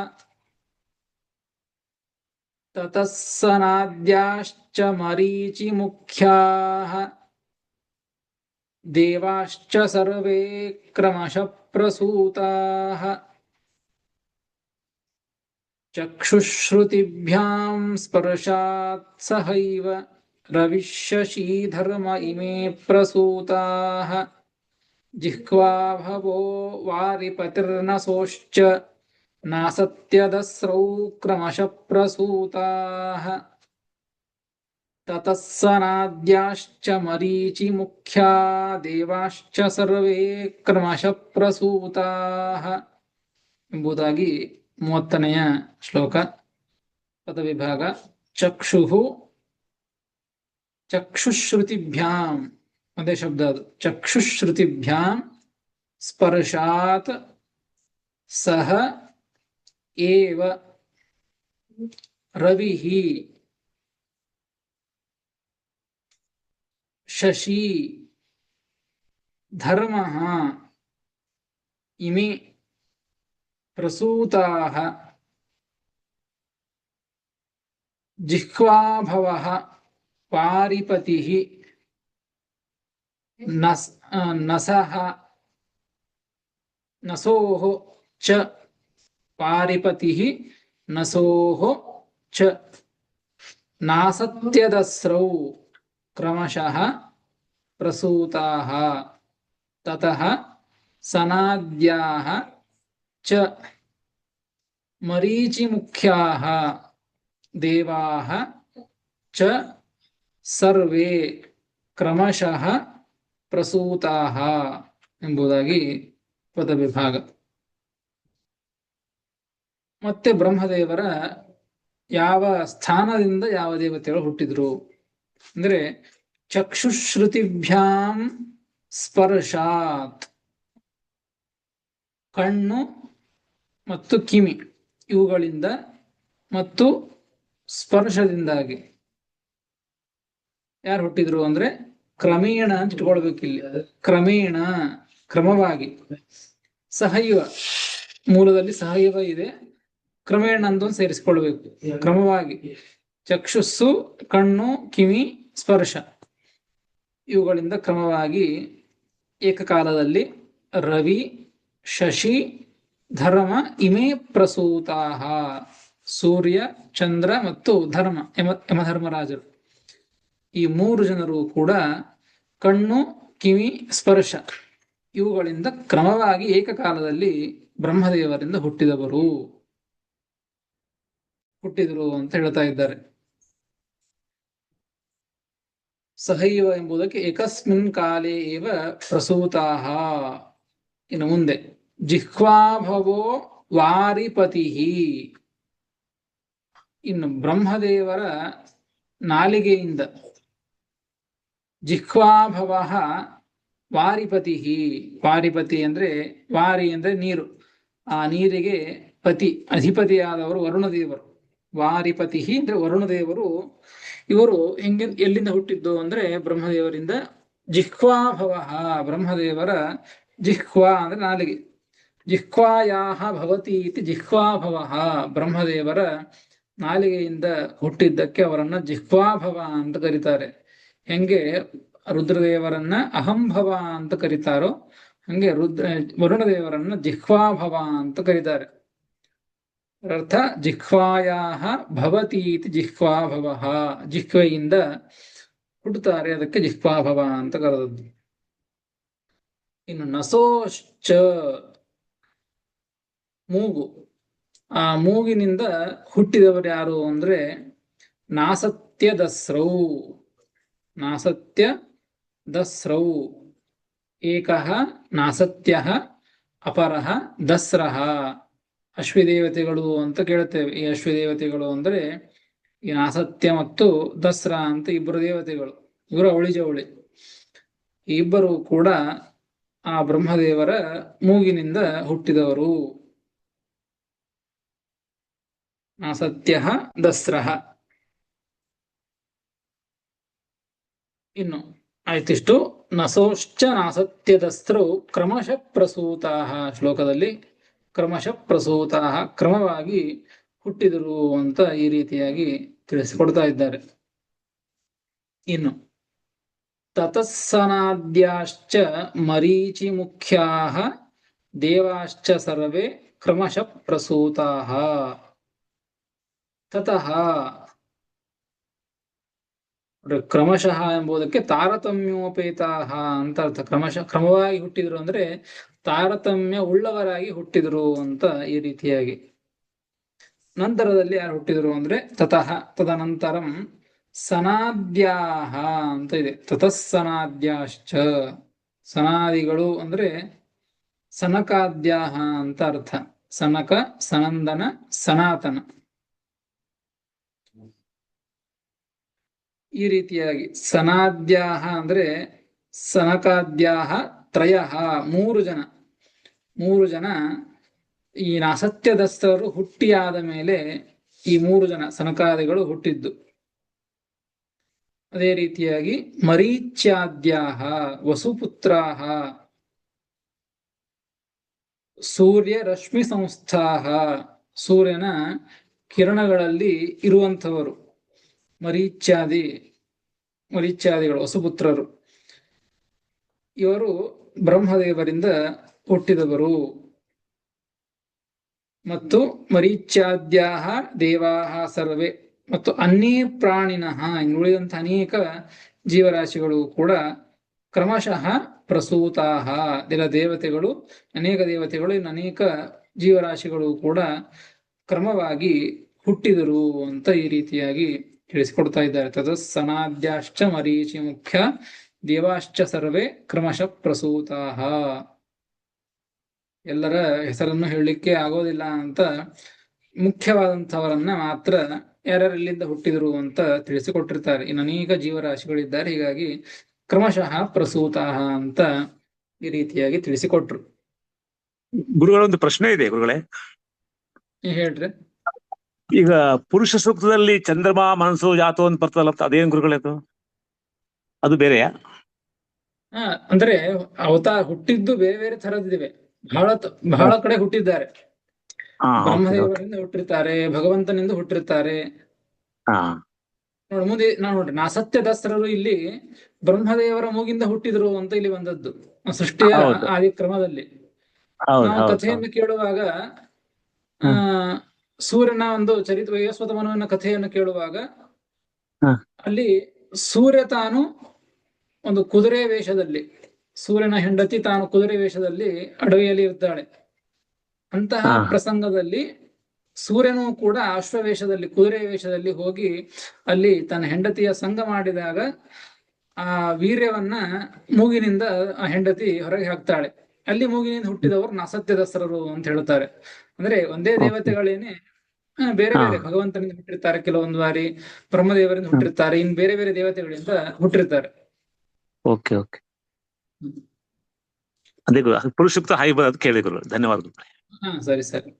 ತತಃ ಸನಾದ್ಯಾಶ್ಚ ಮರೀಚಿಮುಖ್ಯಾಃ ದೇವಾಶ್ಚ ಸರ್ವೇ ಕ್ರಮಶಃ ಪ್ರಸೂತಾಃ ಚಕ್ಷುಶ್ರುತಿಭ್ಯಾಂ ಸ್ಪರ್ಶಾತ್ ಸಹೈವ ರವಿಶಶೀಧರ್ಮ ಇಮೇ ಪ್ರಸೂತಾಃ ಜಿಹ್ವಾ ಭವೋ ವಾರಿಪತಿರ್ನಸೋಶ್ಚ ನಾಸತ್ಯದಸ್ರೌ ಕ್ರಮಶಃ ಪ್ರಸೂತಾಃ ತತಃ ಸನಾದ್ಯಾಶ್ಚ ಮರೀಚಿಮುಖ್ಯಾ ದೇವಾಶ್ಚ ಸರ್ವೇ ಕ್ರಮಶಃ ಪ್ರಸೂತಾಃ ಎಂಬುದಾಗಿ 30ನೆಯ ಶ್ಲೋಕ. ಪದವಿಭಾಗ. ಚಕ್ಷುಶ್ರುತಿಭ್ಯಾಂ ಅದೇ ಶಬ್ದ ಅದು. ಚಕ್ಷುಶ್ರುತಿಭ್ಯಾಂ ಸ್ಪರ್ಶಾತ್ ಸಹ ಏವ ರವಿಃ ಶಶಿ ಧರ್ಮಃ ಇಮೇ ಪ್ರಸೂತಾಃ ಜಿಹ್ವಾಭವಃ ಪಾರಿಪತಿಃ ನಸಃ ನಸೋಃ ಚ ಪಾರಿಪತಿಃ ನಸೋಃ ಚ ನಾಸತ್ಯದಸ್ರೌ ಕ್ರಮಶಃ ಪ್ರಸೂತಾಃ ತತಃ ಸನಾದ್ಯಾಃ ಚ ಮರೀಚಿಮುಖ್ಯಾಃ ದೇವಾಃ ಚ ಸರ್ವೇ ಕ್ರಮಶಃ ಪ್ರಸೂತಾಃ ಎಂಬುದಾಗಿ ಪದವಿಭಾಗ. ಮತ್ತೆ ಬ್ರಹ್ಮದೇವರ ಯಾವ ಸ್ಥಾನದಿಂದ ಯಾವ ದೇವತೆಗಳು ಹುಟ್ಟಿದ್ರು ಅಂದ್ರೆ ಚಕ್ಷುಶ್ರುತಿಭ್ಯಾಂ ಸ್ಪರ್ಶಾತ್, ಕಣ್ಣು ಮತ್ತು ಕಿವಿ ಇವುಗಳಿಂದ ಮತ್ತು ಸ್ಪರ್ಶದಿಂದಾಗಿ ಯಾರು ಹುಟ್ಟಿದ್ರು ಅಂದ್ರೆ ಕ್ರಮೇಣ ಅಂತ ಇಟ್ಕೊಳ್ಬೇಕಿಲ್ಲಿ. ಕ್ರಮೇಣ, ಕ್ರಮವಾಗಿ. ಸಹೈವ, ಮೂಲದಲ್ಲಿ ಸಹೈವ ಇದೆ, ಕ್ರಮೇಣ ಅಂತ ಸೇರಿಸಿಕೊಳ್ಬೇಕು. ಕ್ರಮವಾಗಿ ಚಕ್ಷುಸ್ಸು, ಕಣ್ಣು, ಕಿವಿ, ಸ್ಪರ್ಶ ಇವುಗಳಿಂದ ಕ್ರಮವಾಗಿ ಏಕಕಾಲದಲ್ಲಿ ರವಿ, ಶಶಿ, ಧರ್ಮ ಇಮೇ ಪ್ರಸೂತಾಃ, ಸೂರ್ಯ, ಚಂದ್ರ ಮತ್ತು ಧರ್ಮ ಯಮಧರ್ಮರಾಜರು ಈ ಮೂರು ಜನರು ಕೂಡ ಕಣ್ಣು, ಕಿವಿ, ಸ್ಪರ್ಶ ಇವುಗಳಿಂದ ಕ್ರಮವಾಗಿ ಏಕಕಾಲದಲ್ಲಿ ಬ್ರಹ್ಮದೇವರಿಂದ ಹುಟ್ಟಿದರು ಅಂತ ಹೇಳ್ತಾ ಇದ್ದಾರೆ. ಸಹೈವ ಎಂಬುದಕ್ಕೆ ಏಕಸ್ಮಿನ್ ಕಾಲೇ ಏವ ಪ್ರಸೂತಾಃ. ಇನ್ನು ಮುಂದೆ ಜಿಹ್ವಾಭವೋ ವಾರಿಪತಿಃ. ಇನ್ನು ಬ್ರಹ್ಮದೇವರ ನಾಲಿಗೆಯಿಂದ ಜಿಹ್ವಾಭವಃ ವಾರಿಪತಿಃ. ವಾರಿಪತಿ ಅಂದ್ರೆ ವಾರಿ ಅಂದ್ರೆ ನೀರು, ಆ ನೀರಿಗೆ ಪತಿ ಅಧಿಪತಿಯಾದವರು ವರುಣದೇವರು. ವಾರಿಪತಿ ಅಂದ್ರೆ ವರುಣದೇವರು. ಇವರು ಎಲ್ಲಿಂದ ಹುಟ್ಟಿದ್ದು ಅಂದ್ರೆ ಬ್ರಹ್ಮದೇವರಿಂದ. ಜಿಹ್ವಾಭವಃ, ಬ್ರಹ್ಮದೇವರ ಜಿಹ್ವಾ ಅಂದ್ರೆ ನಾಲಿಗೆ. ಜಿಹ್ವಾಯಾಹ ಭವತಿ ಇತಿ ಜಿಹ್ವಾಭವಃ, ಬ್ರಹ್ಮದೇವರ ನಾಲಿಗೆಯಿಂದ ಹುಟ್ಟಿದ್ದಕ್ಕೆ ಅವರನ್ನ ಜಿಹ್ವಾಭವ ಅಂತ ಕರೀತಾರೆ. ಹೆಂಗೆ ರುದ್ರದೇವರನ್ನ ಅಹಂಭವ ಅಂತ ಕರೀತಾರೋ ಹಂಗೆ ವರುಣದೇವರನ್ನ ಜಿಹ್ವಾಭವ ಅಂತ ಕರೀತಾರೆ. ಅರ್ಥ ಜಿಹ್ವಾಯಾಹ ಭವತಿ ಇತಿ ಜಿಹ್ವಾಭವಃ, ಜಿಹ್ವೆಯಿಂದ ಹುಟ್ಟುತ್ತಾರೆ, ಅದಕ್ಕೆ ಜಿಹ್ವಾಭವ ಅಂತ ಕರೆದದ್ದು. ಇನ್ನು ನಸೋಶ್ಚ, ಮೂಗು. ಆ ಮೂಗಿನಿಂದ ಹುಟ್ಟಿದವರು ಯಾರು ಅಂದ್ರೆ ನಾಸತ್ಯದಸ್ರೌ. ನಾಸತ್ಯದಸ್ರೌ, ಏಕಃ ನಾಸತ್ಯಃ ಅಪರಃ ದಸ್ರಃ. ಅಶ್ವದೇವತೆಗಳು ಅಂತ ಕೇಳುತ್ತೇವೆ. ಈ ಅಶ್ವದೇವತೆಗಳು ಅಂದ್ರೆ ಈ ನಾಸತ್ಯ ಮತ್ತು ದಸ್ರ ಅಂತ ಇಬ್ಬರು ದೇವತೆಗಳು. ಇವರು ಅವಳಿ ಜವಳಿ. ಈ ಇಬ್ಬರು ಕೂಡ ಆ ಬ್ರಹ್ಮದೇವರ ಮೂಗಿನಿಂದ ಹುಟ್ಟಿದವರು. ನಾಸತ್ಯಃ ದಸ್ರಃ. ಇನ್ನು ಆಯ್ತಿಷ್ಟು. ನಸೋಶ್ಚ ನಾಸತ್ಯದಸ್ತ್ರೌ ಕ್ರಮಶಃ ಪ್ರಸೂತಾಃ. ಶ್ಲೋಕದಲ್ಲಿ ಕ್ರಮಶಃ ಪ್ರಸೂತಾಃ, ಕ್ರಮವಾಗಿ ಹುಟ್ಟಿದರು ಅಂತ ಈ ರೀತಿಯಾಗಿ ತಿಳಿಸಿಕೊಡ್ತಾ ಇದ್ದಾರೆ. ಇನ್ನು ತತಸ್ಸನಾದ್ಯಾಶ್ಚ ಮರೀಚಿ ಮುಖ್ಯಾಃ ದೇವಾಶ್ಚ ಸರ್ವೇ ಕ್ರಮಶಃ ಪ್ರಸೂತಾಃ. ತತಃ ಕ್ರಮಶಃ ಎಂಬುದಕ್ಕೆ ತಾರತಮ್ಯೋಪೇತಾಃ ಅಂತ ಅರ್ಥ. ಕ್ರಮವಾಗಿ ಹುಟ್ಟಿದ್ರು ಅಂದ್ರೆ ತಾರತಮ್ಯ ಉಳ್ಳವರಾಗಿ ಹುಟ್ಟಿದ್ರು ಅಂತ ಈ ರೀತಿಯಾಗಿ. ನಂತರದಲ್ಲಿ ಯಾರು ಹುಟ್ಟಿದ್ರು ಅಂದ್ರೆ ತತಃ, ತದನಂತರಂ ಸನಾದ್ಯಾಹ ಅಂತ ಇದೆ. ತತಃ ಸನಾದ್ಯಾಶ್ಚ, ಸನಾದಿಗಳು ಅಂದ್ರೆ ಸನಕಾದ್ಯಾಹ ಅಂತ ಅರ್ಥ. ಸನಕ, ಸನಂದನ, ಸನಾತನ ಈ ರೀತಿಯಾಗಿ. ಸನಾದ್ಯಾಹ ಅಂದ್ರೆ ಸನಕಾದ್ಯಾಹ ತ್ರಯಃ, ಮೂರು ಜನ. 3 ಜನ ಈ ನಾಸತ್ಯದಸ್ಥರು ಹುಟ್ಟಿಯಾದ ಮೇಲೆ ಈ 3 ಜನ ಸನಕಾದಿಗಳು ಹುಟ್ಟಿದ್ದು. ಅದೇ ರೀತಿಯಾಗಿ ಮರೀಚ್ಯಾದ್ಯಾಹ ವಸುಪುತ್ರಾಹ ಸೂರ್ಯ ರಶ್ಮಿ ಸಂಸ್ಥಾಹ ಸೂರ್ಯನ ಕಿರಣಗಳಲ್ಲಿ ಇರುವಂಥವರು ಮರೀಚ್ಯಾದಿಗಳು ವಸುಪುತ್ರರು. ಇವರು ಬ್ರಹ್ಮದೇವರಿಂದ ಹುಟ್ಟಿದವರು. ಮತ್ತು ಮರೀಚ್ಯಾದ್ಯಾಹ ದೇವಾಹ ಸರ್ವೇ ಮತ್ತು ಅನ್ಯೇ ಪ್ರಾಣಿನಃ ಉಳಿದಂತಹ ಅನೇಕ ಜೀವರಾಶಿಗಳು ಕೂಡ ಕ್ರಮಶಃ ಪ್ರಸೂತಾಹ ದೇವತೆಗಳು, ಅನೇಕ ದೇವತೆಗಳು, ಇನ್ನು ಅನೇಕ ಜೀವರಾಶಿಗಳು ಕೂಡ ಕ್ರಮವಾಗಿ ಹುಟ್ಟಿದರು ಅಂತ ಈ ರೀತಿಯಾಗಿ ತಿಳಿಸಿಕೊಡ್ತಾ ಇದ್ದಾರೆ. ತತಸ್ಸನಾದ್ಯಾಶ್ಚ ಮರೀಚಿ ಮುಖ್ಯ ದೇವಾಶ್ಚ ಸರ್ವೇ ಕ್ರಮಶಃ ಪ್ರಸೂತಾಹ. ಎಲ್ಲರ ಹೆಸರನ್ನು ಹೇಳಲಿಕ್ಕೆ ಆಗೋದಿಲ್ಲ ಅಂತ ಮುಖ್ಯವಾದಂಥವರನ್ನ ಮಾತ್ರ ಯಾರ್ಯಾರೆಲ್ಲಿಂದ ಹುಟ್ಟಿದರು ಅಂತ ತಿಳಿಸಿಕೊಟ್ಟಿರ್ತಾರೆ. ಇನ್ನು ಅನೇಕ ಜೀವರಾಶಿಗಳಿದ್ದಾರೆ, ಹೀಗಾಗಿ ಕ್ರಮಶಃ ಪ್ರಸೂತಾಹ ಅಂತ ಈ ರೀತಿಯಾಗಿ ತಿಳಿಸಿಕೊಟ್ರು. ಗುರುಗಳೊಂದು ಪ್ರಶ್ನೆ ಇದೆ ಗುರುಗಳೇ. ಹೇಳ್ರಿ. ಈಗ ಪುರುಷ ಸೂಕ್ತದಲ್ಲಿ ಚಂದ್ರಮಾ ಮನಸ್ಸು ಜಾತು ಅಂತ ಬರ್ತದಲ್ಲ, ಅದೇನ್ ಗುರುಗಳೇದು? ಅದು ಬೇರೆಯಾ? ಅಂದ್ರೆ ಅವತಾರ ಹುಟ್ಟಿದ್ದು ಬೇರೆ ಬೇರೆ ತರದಿವೆ. ಬಹಳ ಕಡೆ ಹುಟ್ಟಿದ್ದಾರೆ. ಬ್ರಹ್ಮದೇವರಿಂದ ಹುಟ್ಟಿರ್ತಾರೆ, ಭಗವಂತನಿಂದ ಹುಟ್ಟಿರ್ತಾರೆ. ನೋಡಿ ಮುಂದೆ ನೋಡ್ರಿ, ನಾಸತ್ಯದಸ್ತ್ರರು ಇಲ್ಲಿ ಬ್ರಹ್ಮದೇವರ ಮೂಗಿಂದ ಹುಟ್ಟಿದ್ರು ಅಂತ ಇಲ್ಲಿ ಬಂದದ್ದು ಸೃಷ್ಟಿಯ ಆದಿ ಕ್ರಮದಲ್ಲಿ. ನಾವು ಕಥೆಯನ್ನು ಕೇಳುವಾಗ ಸೂರ್ಯನ ಒಂದು ಚರಿತ್ರ ವೈವಸ್ವತ ಮನುವಿನ ಕಥೆಯನ್ನು ಕೇಳುವಾಗ ಅಲ್ಲಿ ಸೂರ್ಯ ತಾನು ಒಂದು ಕುದುರೆ ವೇಷದಲ್ಲಿ, ಸೂರ್ಯನ ಹೆಂಡತಿ ತಾನು ಕುದುರೆ ವೇಷದಲ್ಲಿ ಅಡವಿಯಲ್ಲಿ ಇರ್ತಾಳೆ. ಅಂತಹ ಪ್ರಸಂಗದಲ್ಲಿ ಸೂರ್ಯನು ಕೂಡ ಅಶ್ವವೇಷದಲ್ಲಿ, ಕುದುರೆ ವೇಷದಲ್ಲಿ ಹೋಗಿ ಅಲ್ಲಿ ತನ್ನ ಹೆಂಡತಿಯ ಸಂಗ ಮಾಡಿದಾಗ ಆ ವೀರ್ಯವನ್ನ ಮೂಗಿನಿಂದ ಆ ಹೆಂಡತಿ ಹೊರಗೆ ಹಾಕ್ತಾಳೆ. ಅಲ್ಲಿ ಮೂಗಿನಿಂದ ಹುಟ್ಟಿದವರು ನಾಸತ್ಯದಸ್ರರು ಅಂತ ಹೇಳ್ತಾರೆ. ಅಂದ್ರೆ ಒಂದೇ ದೇವತೆಗಳೇನೆ ಬೇರೆ ಬೇರೆ ಭಗವಂತನಿಂದ ಹುಟ್ಟಿರ್ತಾರೆ, ಕೆಲವೊಂದು ಬಾರಿ ಬ್ರಹ್ಮದೇವರಿಂದ ಹುಟ್ಟಿರ್ತಾರೆ, ಇನ್ ಬೇರೆ ಬೇರೆ ದೇವತೆಗಳಿಂದ ಹುಟ್ಟಿರ್ತಾರೆ. ಅದೇ ಪುರುಷುಕ್ತ ಹಾಯಿ ಬರೋದು ಕೇಳಿ ಗುರು, ಧನ್ಯವಾದಗಳು. ಸರಿ ಸರಿ.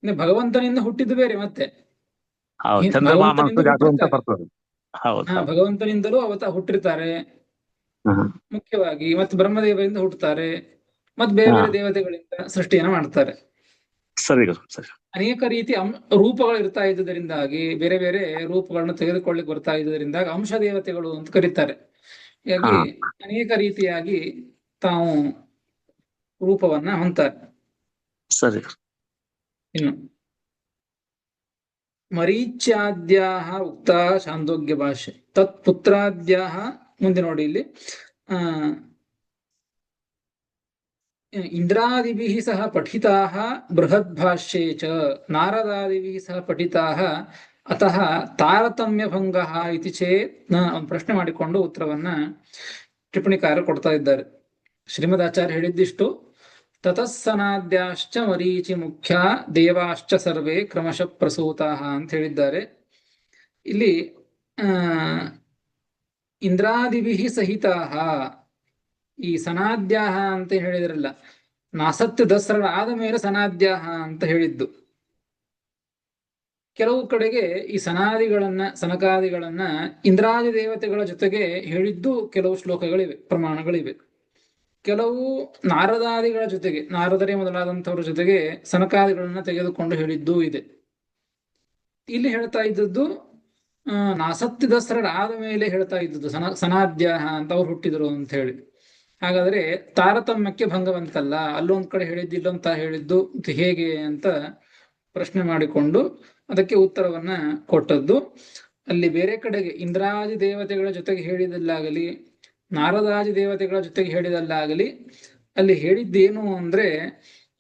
ಭಗವಂತನಿಂದ ಹುಟ್ಟಿದ್ದು ಬೇರೆ, ಮತ್ತೆ ಭಗವಂತನಿಂದಲೂ ಹುಟ್ಟಿರ್ತಾರೆ ಮುಖ್ಯವಾಗಿ, ಮತ್ತೆ ಬ್ರಹ್ಮದೇವರಿಂದ ಹುಟ್ಟುತ್ತಾರೆ, ಮತ್ತೆ ಬೇರೆ ಬೇರೆ ದೇವತೆಗಳಿಂದ ಸೃಷ್ಟಿಯನ್ನ ಮಾಡ್ತಾರೆ. ಸರಿ. ಅನೇಕ ರೀತಿ ರೂಪಗಳು ಇರ್ತಾ ಇದ್ದುದರಿಂದಾಗಿ, ಬೇರೆ ಬೇರೆ ರೂಪಗಳನ್ನು ತೆಗೆದುಕೊಳ್ಳಿಕ್ಕೆ ಬರ್ತಾ ಇದ್ದುದರಿಂದಾಗಿ ಅಂಶ ದೇವತೆಗಳು ಅಂತ ಕರೀತಾರೆ. ಹೀಗಾಗಿ ಅನೇಕ ರೀತಿಯಾಗಿ ತಾವು ರೂಪವನ್ನ ಹೊಂತಾರೆ. ಸರಿ. ಇನ್ನು ಮರೀಚ್ಯಾದ್ಯಾಹ ಉಕ್ತ ಛಾಂದೋಗ್ಯ ಭಾಷೆ ತತ್ ಪುತ್ರಾದ್ಯಾಹ, ಮುಂದೆ ನೋಡಿ ಇಲ್ಲಿ ಇಂದ್ರಾದಿಭಿಃ ಸಹ ಪಠಿತಾಃ ಬೃಹದ್ಭಾಷ್ಯೇ ಚ ನಾರದಾದಿಭಿಃ ಸಹ ಪಠಿತಾಃ ಅತಃ ತಾರತಮ್ಯಭಂಗಃ ಇತಿ ಚೇತ್ ಪ್ರಶ್ನೆ ಮಾಡಿಕೊಂಡು ಉತ್ತರವನ್ನ ಟಿಪ್ಪಣಿಕಾರ ಕೊಡ್ತಾ ಇದ್ದಾರೆ. ಶ್ರೀಮದಾಚಾರ್ಯ ಹೇಳಿದ್ದಿಷ್ಟು, ತತಸ್ಸನಾದ್ಯಾಶ್ಚ ಮರೀಚಿ ಮುಖ್ಯ ದೇವಾಶ್ಚ ಸರ್ವೇ ಕ್ರಮಶಃ ಪ್ರಸೂತಾಃ ಅಂತ ಹೇಳಿದ್ದಾರೆ. ಇಲ್ಲಿ ಇಂದ್ರಾದಿಭಿಃ ಸಹಿತಾಃ, ಈ ಸನಾದ್ಯಾಹ ಅಂತ ಹೇಳಿದ್ರಲ್ಲ, ನಾಸತ್ಯ ದಸರ ಆದ ಮೇಲೆ ಸನಾದ್ಯಾಹ ಅಂತ ಹೇಳಿದ್ದು. ಕೆಲವು ಕಡೆಗೆ ಈ ಸನಕಾದಿಗಳನ್ನ ಇಂದ್ರಾದಿ ದೇವತೆಗಳ ಜೊತೆಗೆ ಹೇಳಿದ್ದು ಕೆಲವು ಶ್ಲೋಕಗಳಿವೆ, ಪ್ರಮಾಣಗಳಿವೆ. ಕೆಲವು ನಾರದಾದಿಗಳ ಜೊತೆಗೆ, ನಾರದರೇ ಮೊದಲಾದಂಥವ್ರ ಜೊತೆಗೆ ಸನಕಾದಿಗಳನ್ನ ತೆಗೆದುಕೊಂಡು ಹೇಳಿದ್ದೂ ಇದೆ. ಇಲ್ಲಿ ಹೇಳ್ತಾ ಇದ್ದದ್ದು ನಾಸತ್ಯ ದಸರ ಆದ ಮೇಲೆ ಹೇಳ್ತಾ ಇದ್ದದ್ದು ಸನಾದ್ಯಾಹ ಅಂತ ಅವ್ರು ಹುಟ್ಟಿದ್ರು ಅಂತ ಹೇಳಿ. ಹಾಗಾದ್ರೆ ತಾರತಮ್ಯಕ್ಕೆ ಭಂಗವಂತಲ್ಲ, ಅಲ್ಲೊಂದ್ ಕಡೆ ಹೇಳಿದ್ದು ಇಲ್ಲೊಂತ ಹೇಳಿದ್ದು ಹೇಗೆ ಅಂತ ಪ್ರಶ್ನೆ ಮಾಡಿಕೊಂಡು ಅದಕ್ಕೆ ಉತ್ತರವನ್ನ ಕೊಟ್ಟದ್ದು. ಅಲ್ಲಿ ಬೇರೆ ಕಡೆಗೆ ಇಂದ್ರಾದಿ ದೇವತೆಗಳ ಜೊತೆಗೆ ಹೇಳಿದಲ್ಲಾಗಲಿ, ನಾರದಾದಿ ದೇವತೆಗಳ ಜೊತೆಗೆ ಹೇಳಿದಲ್ಲಾಗಲಿ, ಅಲ್ಲಿ ಹೇಳಿದ್ದೇನು ಅಂದ್ರೆ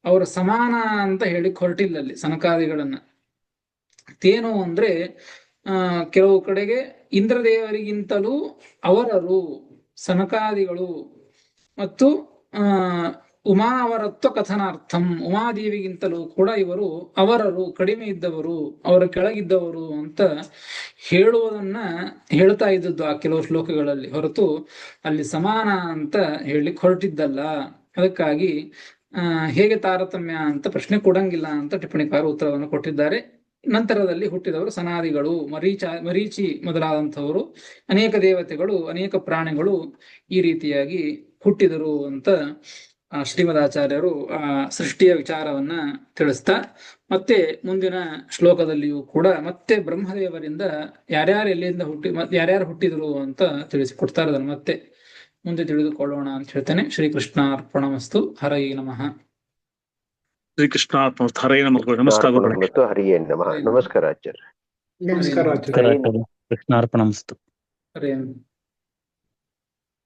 ಅವರ ಸಮಾನ ಅಂತ ಹೇಳಿ ಹೊರಟಿಲ್ಲ ಅಲ್ಲಿ ಸನಕಾದಿಗಳನ್ನ. ತೇನು ಅಂದ್ರೆ ಕೆಲವು ಕಡೆಗೆ ಇಂದ್ರದೇವರಿಗಿಂತಲೂ ಅವರರು ಸನಕಾದಿಗಳು ಮತ್ತು ಉಮಾ ಅವರತ್ವ ಕಥನಾರ್ಥಂ, ಉಮಾದೇವಿಗಿಂತಲೂ ಕೂಡ ಇವರು ಅವರರು ಕಡಿಮೆ ಇದ್ದವರು, ಅವರ ಕೆಳಗಿದ್ದವರು ಅಂತ ಹೇಳುವುದನ್ನ ಹೇಳ್ತಾ ಇದ್ದದ್ದು ಆ ಕೆಲವು ಶ್ಲೋಕಗಳಲ್ಲಿ, ಹೊರತು ಅಲ್ಲಿ ಸಮಾನ ಅಂತ ಹೇಳಲಿಕ್ಕೆ ಹೊರಟಿದ್ದಲ್ಲ. ಅದಕ್ಕಾಗಿ ಹೇಗೆ ತಾರತಮ್ಯ ಅಂತ ಪ್ರಶ್ನೆ ಕೊಡಂಗಿಲ್ಲ ಅಂತ ಟಿಪ್ಪಣಿಕಾರರು ಉತ್ತರವನ್ನು ಕೊಟ್ಟಿದ್ದಾರೆ. ನಂತರದಲ್ಲಿ ಹುಟ್ಟಿದವರು ಸನಾದಿಗಳು, ಮರೀಚಿ ಮೊದಲಾದಂಥವರು, ಅನೇಕ ದೇವತೆಗಳು, ಅನೇಕ ಪ್ರಾಣಿಗಳು ಈ ರೀತಿಯಾಗಿ ಹುಟ್ಟಿದರು ಅಂತ ಶ್ರೀಮದಾಚಾರ್ಯರು ಸೃಷ್ಟಿಯ ವಿಚಾರವನ್ನ ತಿಳಿಸ್ತಾ, ಮತ್ತೆ ಮುಂದಿನ ಶ್ಲೋಕದಲ್ಲಿಯೂ ಕೂಡ ಮತ್ತೆ ಬ್ರಹ್ಮದೇವರಿಂದ ಯಾರ್ಯಾರು ಎಲ್ಲಿಂದ ಯಾರ್ಯಾರು ಹುಟ್ಟಿದರು ಅಂತ ತಿಳಿಸಿಕೊಡ್ತಾರೆ. ಅದನ್ನು ಮತ್ತೆ ಮುಂದೆ ತಿಳಿದುಕೊಳ್ಳೋಣ ಅಂತ ಹೇಳ್ತೇನೆ. ಶ್ರೀಕೃಷ್ಣಾರ್ಪಣಮಸ್ತು. ಹರೈ ನಮಃ. ಶ್ರೀಕೃಷ್ಣಾರ್ಪಣಮಸ್ತು. ಹರೈ ನಮಃ. ನಮಸ್ಕಾರ. ಹರಿಯೇ ನಮಃ. ನಮಸ್ಕಾರ ಆಚಾರ್ಯ. ನಮಸ್ಕಾರ. ಕೃಷ್ಣಾರ್ಪಣಮಸ್ತು. ಹರೇ ನಮಃ.